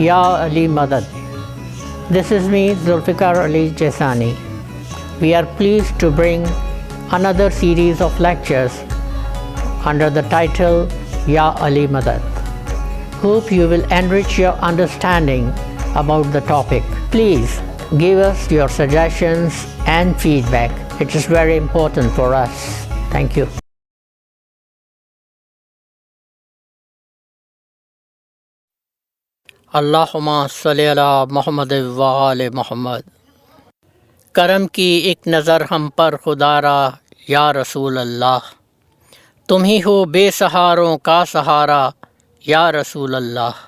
Ya Ali Madad. This is me, Zulfikar Ali Jaisani. We are pleased to bring another series of lectures under the title Ya Ali Madad. Hope you will enrich your understanding about the topic. Please give us your suggestions and feedback. It is very important for us. Thank you. اللہم صلی علی محمد و آل محمد. کرم کی ایک نظر ہم پر خدا را یا رسول اللہ، تم ہی ہو بے سہاروں کا سہارا یا رسول اللہ.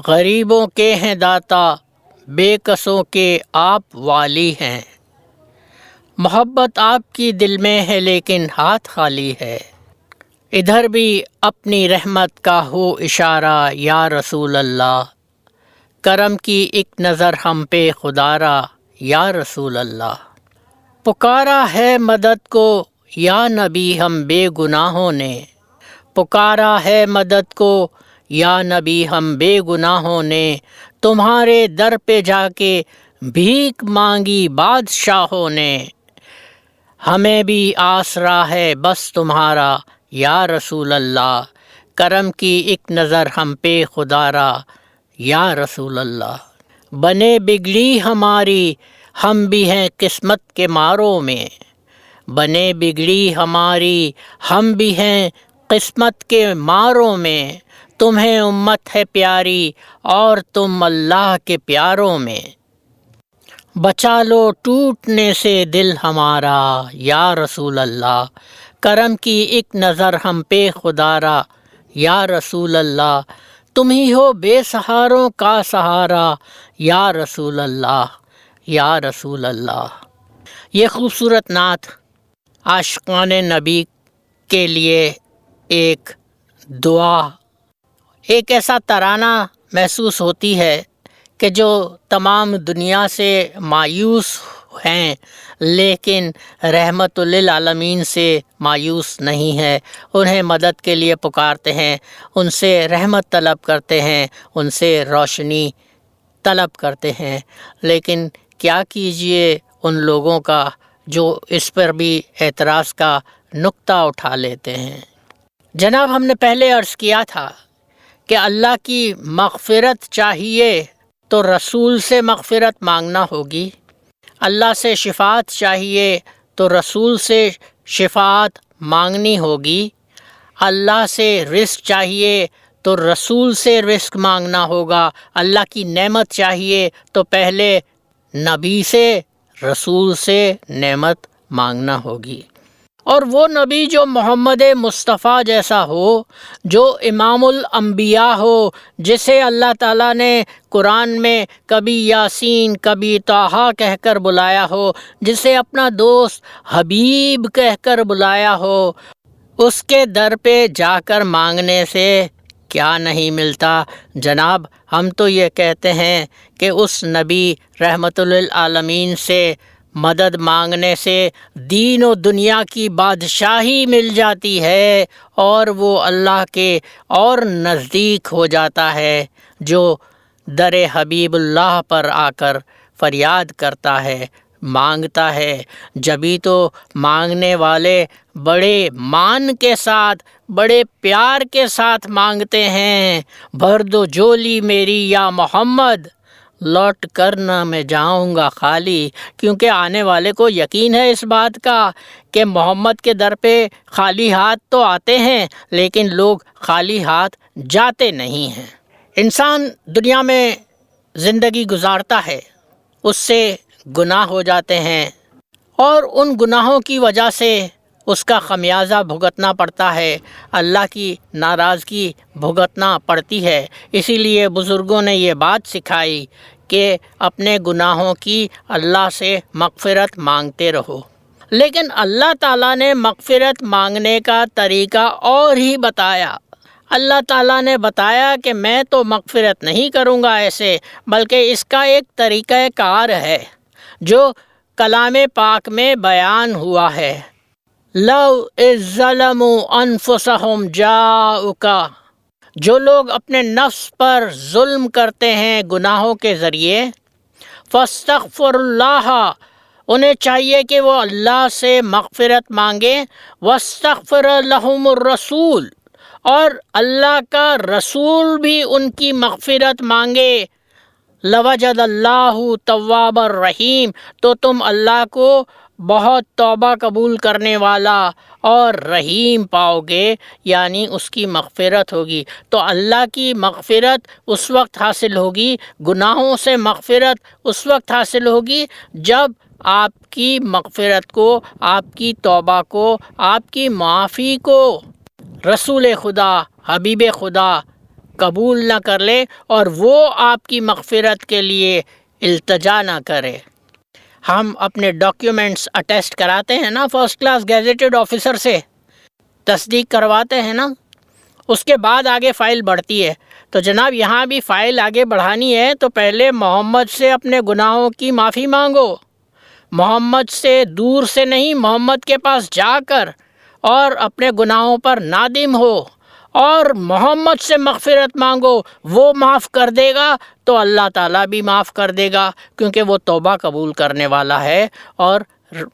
غریبوں کے ہیں داتا، بے کسوں کے آپ والی ہیں. محبت آپ کی دل میں ہے لیکن ہاتھ خالی ہے. ادھر بھی اپنی رحمت کا ہو اشارہ یا رسول اللہ. کرم کی ایک نظر ہم پہ خدا را یا رسول اللہ. پکارا ہے مدد کو یا نبی ہم بے گناہوں نے. پکارا ہے مدد کو یا نبی ہم بے گناہوں نے. تمہارے در پہ جا کے بھیک مانگی بادشاہوں نے. ہمیں بھی آسرا ہے بس تمہارا یا رسول اللہ. کرم کی ایک نظر ہم پہ خدا را یا رسول اللہ. بنے بگڑی ہماری ہم بھی ہیں قسمت کے ماروں میں. بنے بگڑی ہماری ہم بھی ہیں قسمت کے ماروں میں. تمہیں امت ہے پیاری اور تم اللہ کے پیاروں میں. بچا لو ٹوٹنے سے دل ہمارا یا رسول اللہ. کرم کی ایک نظر ہم پہ خدا را یا رسول اللہ. تم ہی ہو بے سہاروں کا سہارا یا رسول اللہ یا رسول اللہ. یہ خوبصورت نعت عاشقان نبی کے لیے ایک دعا، ایک ایسا ترانہ محسوس ہوتی ہے کہ جو تمام دنیا سے مایوس ہیں لیکن رحمت للعالمین سے مایوس نہیں ہے. انہیں مدد کے لیے پکارتے ہیں، ان سے رحمت طلب کرتے ہیں، ان سے روشنی طلب کرتے ہیں. لیکن کیا کیجئے ان لوگوں کا جو اس پر بھی اعتراض کا نقطہ اٹھا لیتے ہیں. جناب، ہم نے پہلے عرض کیا تھا کہ اللہ کی مغفرت چاہیے تو رسول سے مغفرت مانگنا ہوگی. اللہ سے شفاعت چاہیے تو رسول سے شفاعت مانگنی ہوگی. اللہ سے رزق چاہیے تو رسول سے رزق مانگنا ہوگا. اللہ کی نعمت چاہیے تو پہلے نبی سے، رسول سے نعمت مانگنا ہوگی. اور وہ نبی جو محمد مصطفیٰ جیسا ہو، جو امام الانبیاء ہو، جسے اللہ تعالیٰ نے قرآن میں کبھی یاسین کبھی طٰہٰ کہہ کر بلایا ہو، جسے اپنا دوست حبیب کہہ کر بلایا ہو، اس کے در پہ جا کر مانگنے سے کیا نہیں ملتا. جناب، ہم تو یہ کہتے ہیں کہ اس نبی رحمت للعالمین سے مدد مانگنے سے دین و دنیا کی بادشاہی مل جاتی ہے اور وہ اللہ کے اور نزدیک ہو جاتا ہے. جو در حبیب اللہ پر آ کر فریاد کرتا ہے، مانگتا ہے، جبھی تو مانگنے والے بڑے مان کے ساتھ، بڑے پیار کے ساتھ مانگتے ہیں. بھر دو جولی میری یا محمد، لوٹ کر نہ میں جاؤں گا خالی. کیونکہ آنے والے کو یقین ہے اس بات کا کہ محمد کے در پہ خالی ہاتھ تو آتے ہیں لیکن لوگ خالی ہاتھ جاتے نہیں ہیں. انسان دنیا میں زندگی گزارتا ہے، اس سے گناہ ہو جاتے ہیں اور ان گناہوں کی وجہ سے اس کا خمیازہ بھگتنا پڑتا ہے، اللہ کی ناراضگی بھگتنا پڑتی ہے. اسی لیے بزرگوں نے یہ بات سکھائی کہ اپنے گناہوں کی اللہ سے مغفرت مانگتے رہو. لیکن اللہ تعالیٰ نے مغفرت مانگنے کا طریقہ اور ہی بتایا. اللہ تعالیٰ نے بتایا کہ میں تو مغفرت نہیں کروں گا ایسے، بلکہ اس کا ایک طریقہ کار ہے جو کلام پاک میں بیان ہوا ہے. لو اذ ظلموا انفسهم جاؤک جو لوگ اپنے نفس پر ظلم کرتے ہیں گناہوں کے ذریعے، فاستغفر اللہ، انہیں چاہیے کہ وہ اللہ سے مغفرت مانگیں، واستغفر لہم الرسول، اور اللہ کا رسول بھی ان کی مغفرت مانگے، لوجد اللہ تواب الرحیم، تو تم اللہ کو بہت توبہ قبول کرنے والا اور رحیم پاؤ گے، یعنی اس کی مغفرت ہوگی۔ تو اللہ کی مغفرت اس وقت حاصل ہوگی، گناہوں سے مغفرت اس وقت حاصل ہوگی جب آپ کی مغفرت کو، آپ کی توبہ کو، آپ کی معافی کو رسول خدا، حبیب خدا قبول نہ کر لے اور وہ آپ کی مغفرت کے لیے التجا نہ کرے۔ ہم اپنے ڈاکیومنٹس اٹیسٹ کراتے ہیں نا فرسٹ کلاس گیزیٹڈ آفیسر سے، تصدیق کرواتے ہیں نا، اس کے بعد آگے فائل بڑھتی ہے۔ تو جناب یہاں بھی فائل آگے بڑھانی ہے تو پہلے محمد سے اپنے گناہوں کی معافی مانگو، محمد سے دور سے نہیں، محمد کے پاس جا کر اور اپنے گناہوں پر نادم ہو اور محمد سے مغفرت مانگو، وہ معاف کر دے گا تو اللہ تعالیٰ بھی معاف کر دے گا، کیونکہ وہ توبہ قبول کرنے والا ہے اور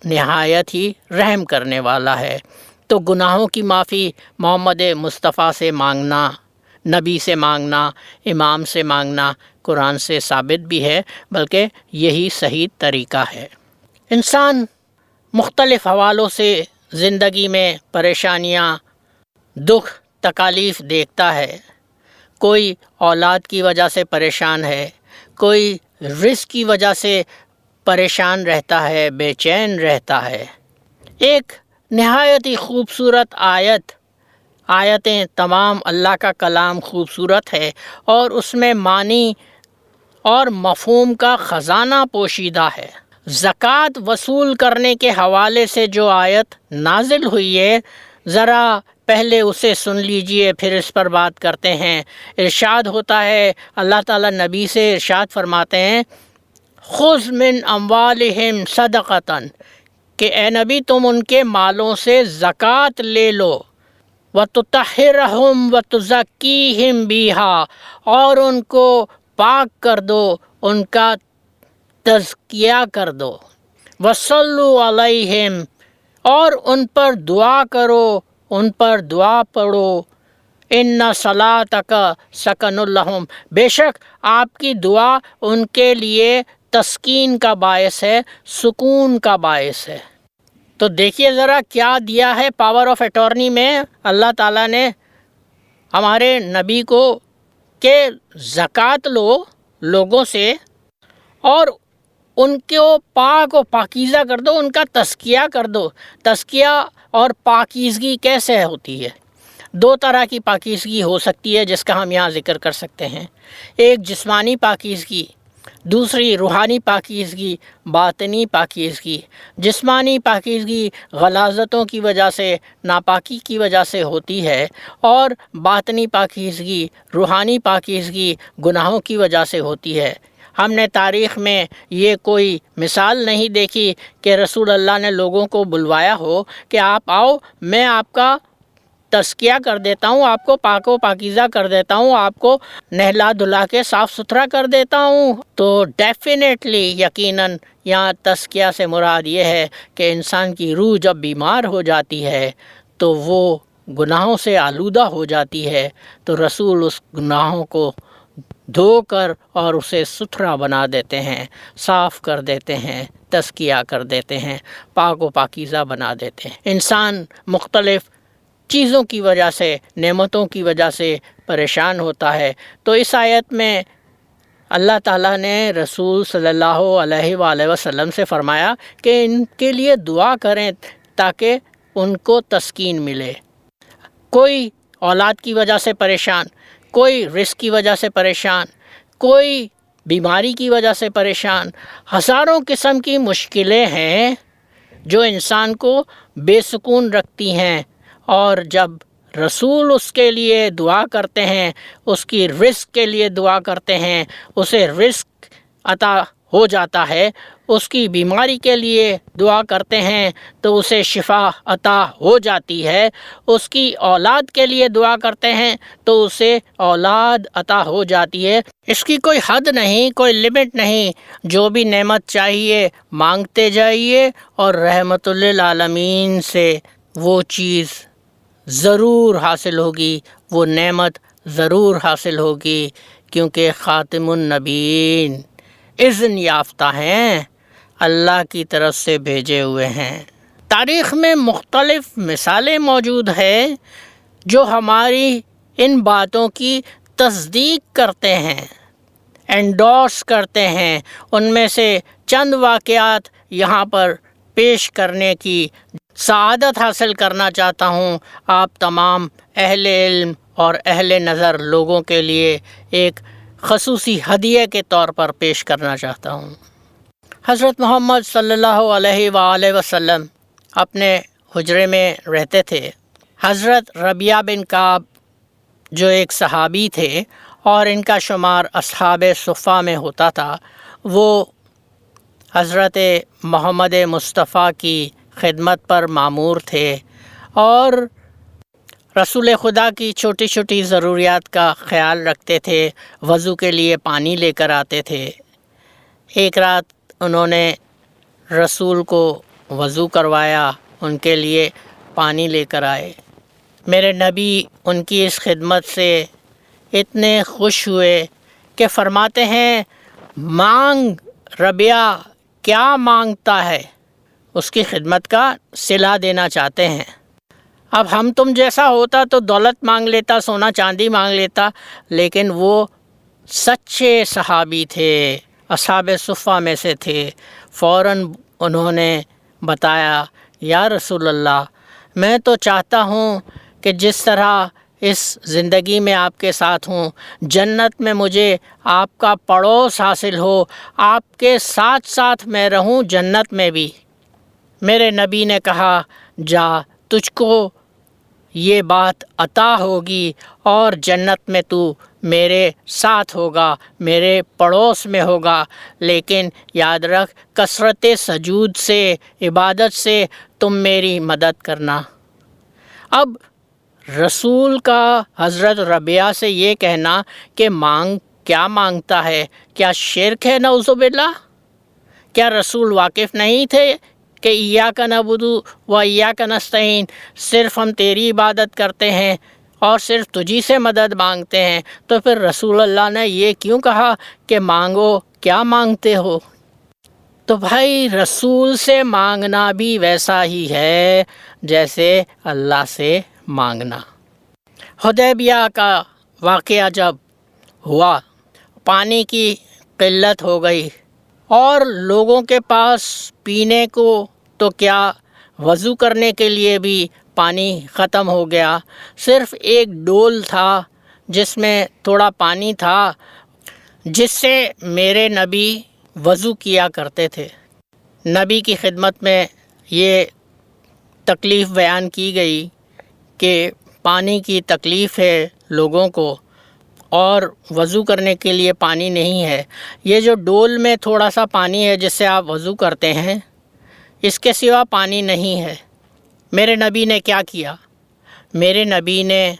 نہایت ہی رحم کرنے والا ہے۔ تو گناہوں کی معافی محمد مصطفیٰ سے مانگنا، نبی سے مانگنا، امام سے مانگنا قرآن سے ثابت بھی ہے، بلکہ یہی صحیح طریقہ ہے۔ انسان مختلف حوالوں سے زندگی میں پریشانیاں، دکھ، تکالیف دیکھتا ہے۔ کوئی اولاد کی وجہ سے پریشان ہے، کوئی رزق کی وجہ سے پریشان رہتا ہے، بے چین رہتا ہے۔ ایک نہایت ہی خوبصورت آیتیں تمام اللہ کا کلام خوبصورت ہے اور اس میں معنی اور مفہوم کا خزانہ پوشیدہ ہے۔ زکوٰۃ وصول کرنے کے حوالے سے جو آیت نازل ہوئی ہے، ذرا پہلے اسے سن لیجئے پھر اس پر بات کرتے ہیں۔ ارشاد ہوتا ہے، اللہ تعالیٰ نبی سے ارشاد فرماتے ہیں، خذ من اموالہم صدقۃ، کہ اے نبی تم ان کے مالوں سے زکوٰۃ لے لو، وَتُطَہِّرْهُمْ وَتُزَكِّيهِمْ بِهَا، اور ان کو پاک کر دو، ان کا تزکیہ کر دو، وَصَلُّوا عَلَيْهِمْ، اور ان پر دعا کرو، ان پر دعا پڑھو، إِنَّ صَلَاتَكَ سَكَنٌ لَهُمْ، بے شک آپ کی دعا ان کے لیے تسکین کا باعث ہے، سکون کا باعث ہے۔ تو دیکھیے ذرا کیا دیا ہے پاور آف اٹارنی میں اللہ تعالیٰ نے ہمارے نبی کو، کہ زکوٰۃ لو لوگوں سے اور ان کو پاک و پاکیزہ کر دو، ان کا تزکیہ کر دو۔ تزکیہ اور پاکیزگی کیسے ہوتی ہے؟ دو طرح کی پاکیزگی ہو سکتی ہے جس کا ہم یہاں ذکر کر سکتے ہیں، ایک جسمانی پاکیزگی، دوسری روحانی پاکیزگی، باطنی پاکیزگی۔ جسمانی پاکیزگی غلاظتوں کی وجہ سے، ناپاکی کی وجہ سے ہوتی ہے، اور باطنی پاکیزگی، روحانی پاکیزگی گناہوں کی وجہ سے ہوتی ہے۔ ہم نے تاریخ میں یہ کوئی مثال نہیں دیکھی کہ رسول اللہ نے لوگوں کو بلوایا ہو کہ آپ آؤ، میں آپ کا تزکیہ کر دیتا ہوں، آپ کو پاک و پاکیزہ کر دیتا ہوں، آپ کو نہلا دھلا کے صاف ستھرا کر دیتا ہوں۔ تو ڈیفینیٹلی، یقیناً یہاں تزکیہ سے مراد یہ ہے کہ انسان کی روح جب بیمار ہو جاتی ہے تو وہ گناہوں سے آلودہ ہو جاتی ہے، تو رسول اس گناہوں کو دھو کر اور اسے ستھرا بنا دیتے ہیں، صاف کر دیتے ہیں، تزکیہ کر دیتے ہیں، پاک و پاکیزہ بنا دیتے ہیں۔ انسان مختلف چیزوں کی وجہ سے، نعمتوں کی وجہ سے پریشان ہوتا ہے، تو اس آیت میں اللہ تعالیٰ نے رسول صلی اللہ علیہ وآلہ وسلم سے فرمایا کہ ان کے لیے دعا کریں تاکہ ان کو تسکین ملے۔ کوئی اولاد کی وجہ سے پریشان، کوئی رزق کی وجہ سے پریشان، کوئی بیماری کی وجہ سے پریشان، ہزاروں قسم کی مشکلیں ہیں جو انسان کو بے سکون رکھتی ہیں، اور جب رسول اس کے لیے دعا کرتے ہیں، اس کی رزق کے لیے دعا کرتے ہیں، اسے رزق عطا ہو جاتا ہے، اس کی بیماری کے لیے دعا کرتے ہیں تو اسے شفا عطا ہو جاتی ہے، اس کی اولاد کے لیے دعا کرتے ہیں تو اسے اولاد عطا ہو جاتی ہے۔ اس کی کوئی حد نہیں، کوئی لمٹ نہیں، جو بھی نعمت چاہیے مانگتے جائیے اور رحمت للعالمین سے وہ چیز ضرور حاصل ہوگی، وہ نعمت ضرور حاصل ہوگی، کیونکہ خاتم النبیین اذن یافتہ ہیں، اللہ کی طرف سے بھیجے ہوئے ہیں۔ تاریخ میں مختلف مثالیں موجود ہیں جو ہماری ان باتوں کی تصدیق کرتے ہیں، انڈورس کرتے ہیں۔ ان میں سے چند واقعات یہاں پر پیش کرنے کی سعادت حاصل کرنا چاہتا ہوں، آپ تمام اہل علم اور اہل نظر لوگوں کے لیے ایک خصوصی ہدیہ کے طور پر پیش کرنا چاہتا ہوں۔ حضرت محمد صلی اللہ علیہ وآلہ وسلم اپنے حجرے میں رہتے تھے۔ حضرت ربیعہ بن کعب جو ایک صحابی تھے اور ان کا شمار اصحاب صفہ میں ہوتا تھا، وہ حضرت محمد مصطفیٰ کی خدمت پر مامور تھے اور رسول خدا کی چھوٹی چھوٹی ضروریات کا خیال رکھتے تھے، وضو کے لیے پانی لے کر آتے تھے۔ ایک رات انہوں نے رسول کو وضو کروایا، ان کے لیے پانی لے کر آئے۔ میرے نبی ان کی اس خدمت سے اتنے خوش ہوئے کہ فرماتے ہیں، مانگ ربیعہ، کیا مانگتا ہے؟ اس کی خدمت کا صلہ دینا چاہتے ہیں۔ اب ہم تم جیسا ہوتا تو دولت مانگ لیتا، سونا چاندی مانگ لیتا، لیکن وہ سچے صحابی تھے، اصحاب صفہ میں سے تھے۔ فوراً انہوں نے بتایا، یا رسول اللہ، میں تو چاہتا ہوں کہ جس طرح اس زندگی میں آپ کے ساتھ ہوں، جنت میں مجھے آپ کا پڑوس حاصل ہو، آپ کے ساتھ ساتھ میں رہوں جنت میں بھی۔ میرے نبی نے کہا، جا، تجھ کو یہ بات عطا ہوگی اور جنت میں تو میرے ساتھ ہوگا، میرے پڑوس میں ہوگا، لیکن یاد رکھ کثرت سجود سے، عبادت سے تم میری مدد کرنا۔ اب رسول کا حضرت ربیعہ سے یہ کہنا کہ کیا مانگتا ہے، کیا شرک ہے؟ نعوذ باللہ۔ کیا رسول واقف نہیں تھے کہ ایاک نعبد و ایاک نستعین، صرف ہم تیری عبادت کرتے ہیں اور صرف تجھی سے مدد مانگتے ہیں؟ تو پھر رسول اللہ نے یہ کیوں کہا کہ مانگو، کیا مانگتے ہو؟ تو بھائی رسول سے مانگنا بھی ویسا ہی ہے جیسے اللہ سے مانگنا۔ حدیبیہ کا واقعہ جب ہوا، پانی کی قلت ہو گئی اور لوگوں کے پاس پینے کو تو کیا، وضو کرنے کے لیے بھی پانی ختم ہو گیا۔ صرف ایک ڈول تھا جس میں تھوڑا پانی تھا، جس سے میرے نبی وضو کیا کرتے تھے۔ نبی کی خدمت میں یہ تکلیف بیان کی گئی کہ پانی کی تکلیف ہے لوگوں کو اور وضو کرنے کے لیے پانی نہیں ہے۔ یہ جو ڈول میں تھوڑا سا پانی ہے جس سے آپ وضو کرتے ہیں، اس کے سوا پانی نہیں ہے۔ میرے نبی نے کیا کیا؟ میرے نبی نے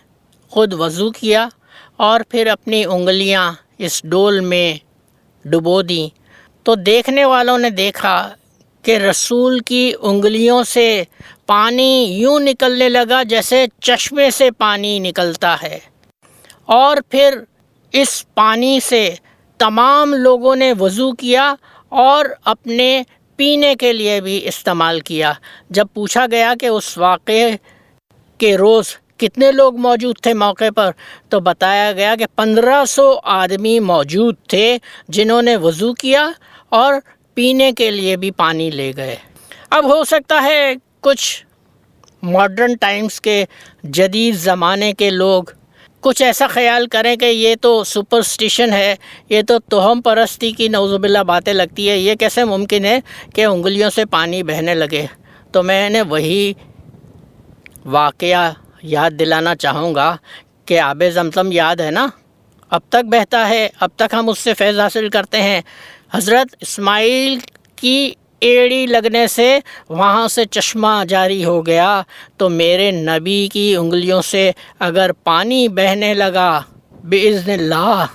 خود وضو کیا اور پھر اپنی انگلیاں اس ڈول میں ڈبو دیں، تو دیکھنے والوں نے دیکھا کہ رسول کی انگلیوں سے پانی یوں نکلنے لگا جیسے چشمے سے پانی نکلتا ہے، اور پھر اس پانی سے تمام لوگوں نے وضو کیا اور اپنے پینے کے لیے بھی استعمال کیا۔ جب پوچھا گیا کہ اس واقعے کے روز کتنے لوگ موجود تھے موقع پر، تو بتایا گیا کہ 1500 آدمی موجود تھے جنہوں نے وضو کیا اور پینے کے لیے بھی پانی لے گئے۔ اب ہو سکتا ہے کچھ ماڈرن ٹائمز کے، جدید زمانے کے لوگ کچھ ایسا خیال کریں کہ یہ تو سپرسٹیشن ہے، یہ تو توہم پرستی کی نعوذ باللہ باتیں لگتی ہے، یہ کیسے ممکن ہے کہ انگلیوں سے پانی بہنے لگے؟ تو میں نے وہی واقعہ یاد دلانا چاہوں گا کہ آب زمزم یاد ہے نا، اب تک بہتا ہے، اب تک ہم اس سے فیض حاصل کرتے ہیں۔ حضرت اسماعیل کی ایڑی لگنے سے وہاں سے چشمہ جاری ہو گیا، تو میرے نبی کی انگلیوں سے اگر پانی بہنے لگا بِإِذْنِ اللہ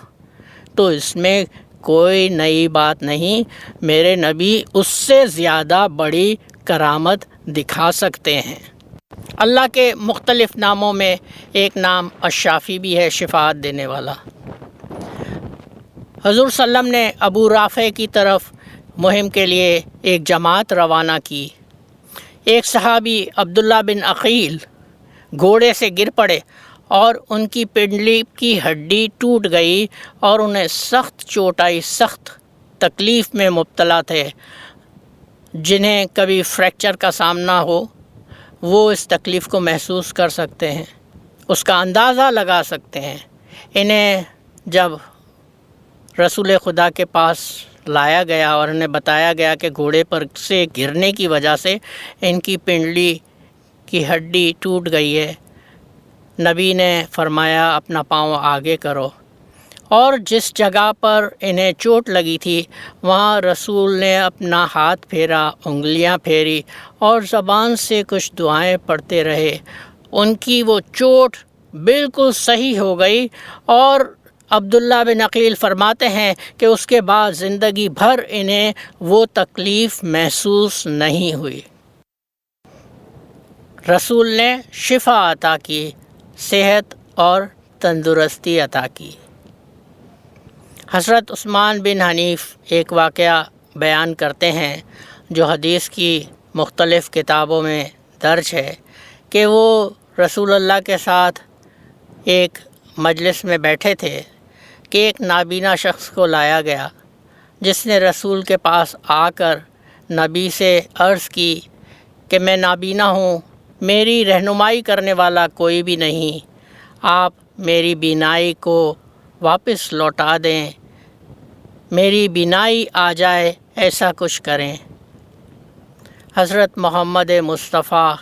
تو اس میں کوئی نئی بات نہیں، میرے نبی اس سے زیادہ بڑی کرامت دکھا سکتے ہیں۔ اللہ کے مختلف ناموں میں ایک نام الشافی بھی ہے، شفاعت دینے والا۔ حضور صلی اللہ علیہ وسلم نے ابو رافع کی طرف مہم کے لیے ایک جماعت روانہ کی۔ ایک صحابی عبداللہ بن عقیل گھوڑے سے گر پڑے اور ان کی پنڈلی کی ہڈی ٹوٹ گئی اور انہیں سخت چوٹ آئی، سخت تکلیف میں مبتلا تھے۔ جنہیں کبھی فریکچر کا سامنا ہو وہ اس تکلیف کو محسوس کر سکتے ہیں، اس کا اندازہ لگا سکتے ہیں۔ انہیں جب رسول خدا کے پاس لایا گیا اور انہیں بتایا گیا کہ گھوڑے پر سے گرنے کی وجہ سے ان کی پنڈلی کی ہڈی ٹوٹ گئی ہے، نبی نے فرمایا اپنا پاؤں آگے کرو، اور جس جگہ پر انہیں چوٹ لگی تھی وہاں رسول نے اپنا ہاتھ پھیرا، انگلیاں پھیری اور زبان سے کچھ دعائیں پڑھتے رہے۔ ان کی وہ چوٹ بالکل صحیح ہو گئی، اور عبداللہ بن عقیل فرماتے ہیں کہ اس کے بعد زندگی بھر انہیں وہ تکلیف محسوس نہیں ہوئی۔ رسول نے شفا عطا کی، صحت اور تندرستی عطا کی۔ حضرت عثمان بن حنیف ایک واقعہ بیان کرتے ہیں جو حدیث کی مختلف کتابوں میں درج ہے کہ وہ رسول اللہ کے ساتھ ایک مجلس میں بیٹھے تھے کہ ایک نابینا شخص کو لایا گیا، جس نے رسول کے پاس آ کر نبی سے عرض کی کہ میں نابینا ہوں، میری رہنمائی کرنے والا کوئی بھی نہیں، آپ میری بینائی کو واپس لوٹا دیں، میری بینائی آ جائے ایسا کچھ کریں۔ حضرت محمد مصطفیٰ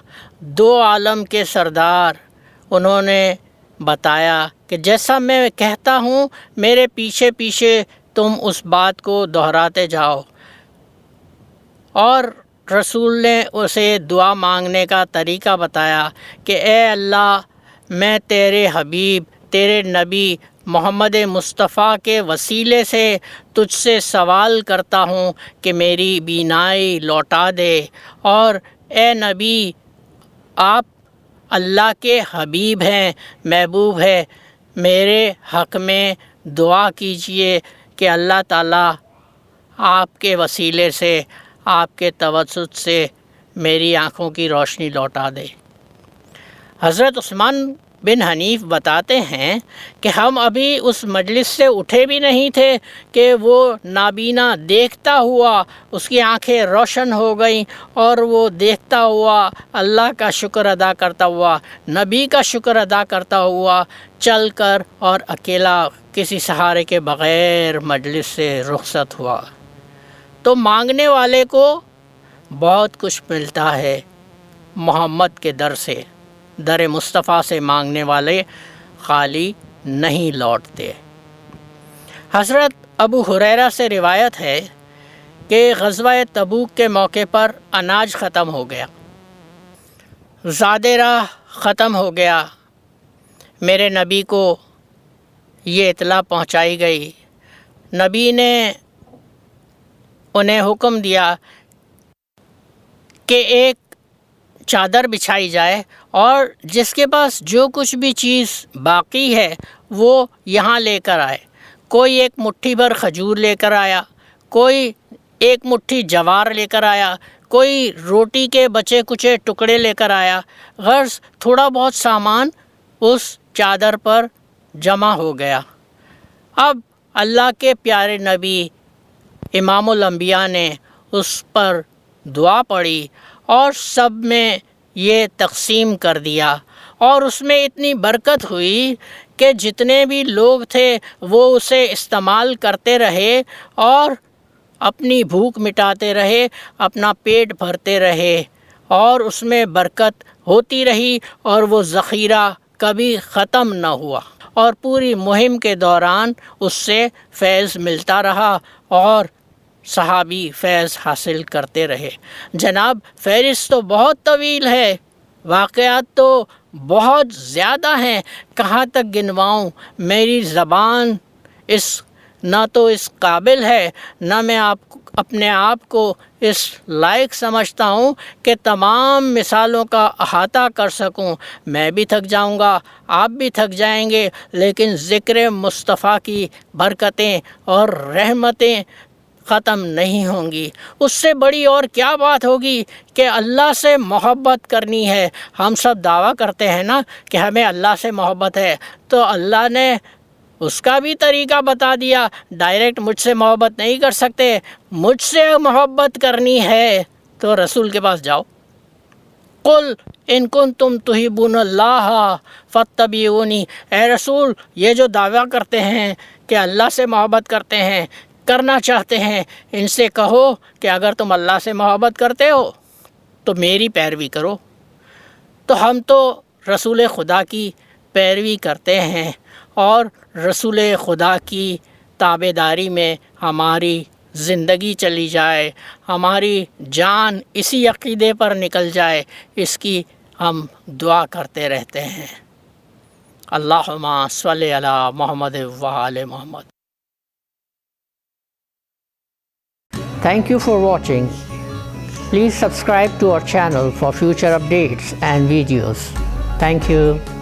دو عالم کے سردار، انہوں نے بتایا کہ جیسا میں کہتا ہوں میرے پیچھے پیچھے تم اس بات کو دہراتے جاؤ، اور رسول نے اسے دعا مانگنے کا طریقہ بتایا کہ اے اللہ، میں تیرے حبیب، تیرے نبی محمد مصطفیٰ کے وسیلے سے تجھ سے سوال کرتا ہوں کہ میری بینائی لوٹا دے، اور اے نبی، آپ اللہ کے حبیب ہیں، محبوب ہے، میرے حق میں دعا کیجئے کہ اللہ تعالیٰ آپ کے وسیلے سے، آپ کے توسط سے میری آنکھوں کی روشنی لوٹا دے۔ حضرت عثمان بن حنیف بتاتے ہیں کہ ہم ابھی اس مجلس سے اٹھے بھی نہیں تھے کہ وہ نابینا دیکھتا ہوا، اس کی آنکھیں روشن ہو گئیں اور وہ دیکھتا ہوا، اللہ کا شکر ادا کرتا ہوا، نبی کا شکر ادا کرتا ہوا چل کر اور اکیلا کسی سہارے کے بغیر مجلس سے رخصت ہوا۔ تو مانگنے والے کو بہت کچھ ملتا ہے محمد کے در سے، در مصطفیٰ سے مانگنے والے خالی نہیں لوٹتے۔ حضرت ابو ہریرہ سے روایت ہے کہ غزوہ تبوک کے موقع پر اناج ختم ہو گیا، زاد راہ ختم ہو گیا۔ میرے نبی کو یہ اطلاع پہنچائی گئی، نبی نے انہیں حکم دیا کہ ایک چادر بچھائی جائے اور جس کے پاس جو کچھ بھی چیز باقی ہے وہ یہاں لے کر آئے۔ کوئی ایک مٹھی بھر کھجور لے کر آیا، کوئی ایک مٹھی جوار لے کر آیا، کوئی روٹی کے بچے کچے ٹکڑے لے کر آیا، غرض تھوڑا بہت سامان اس چادر پر جمع ہو گیا۔ اب اللہ کے پیارے نبی امام الانبیاء نے اس پر دعا پڑھی اور سب میں یہ تقسیم کر دیا، اور اس میں اتنی برکت ہوئی کہ جتنے بھی لوگ تھے وہ اسے استعمال کرتے رہے اور اپنی بھوک مٹاتے رہے، اپنا پیٹ بھرتے رہے، اور اس میں برکت ہوتی رہی اور وہ ذخیرہ کبھی ختم نہ ہوا، اور پوری مہم کے دوران اس سے فیض ملتا رہا اور صحابی فیض حاصل کرتے رہے۔ جناب فہرست تو بہت طویل ہے، واقعات تو بہت زیادہ ہیں، کہاں تک گنواؤں؟ میری زبان نہ تو اس قابل ہے، نہ میں اپنے آپ کو اس لائق سمجھتا ہوں کہ تمام مثالوں کا احاطہ کر سکوں۔ میں بھی تھک جاؤں گا، آپ بھی تھک جائیں گے، لیکن ذکر مصطفیٰ کی برکتیں اور رحمتیں ختم نہیں ہوں گی۔ اس سے بڑی اور کیا بات ہوگی کہ اللہ سے محبت کرنی ہے۔ ہم سب دعویٰ کرتے ہیں نا کہ ہمیں اللہ سے محبت ہے، تو اللہ نے اس کا بھی طریقہ بتا دیا۔ ڈائریکٹ مجھ سے محبت نہیں کر سکتے، مجھ سے محبت کرنی ہے تو رسول کے پاس جاؤ۔ قل ان کنتم تحبون اللہ فاتبعونی، اے رسول یہ جو دعویٰ کرتے ہیں کہ اللہ سے محبت کرتے ہیں، کرنا چاہتے ہیں، ان سے کہو کہ اگر تم اللہ سے محبت کرتے ہو تو میری پیروی کرو۔ تو ہم تو رسول خدا کی پیروی کرتے ہیں، اور رسول خدا کی تابعداری میں ہماری زندگی چلی جائے، ہماری جان اسی عقیدے پر نکل جائے، اس کی ہم دعا کرتے رہتے ہیں۔ اللہم صلی علی محمد وآل محمد۔ Thank you for watching. Please subscribe to our channel for future updates and videos. Thank you.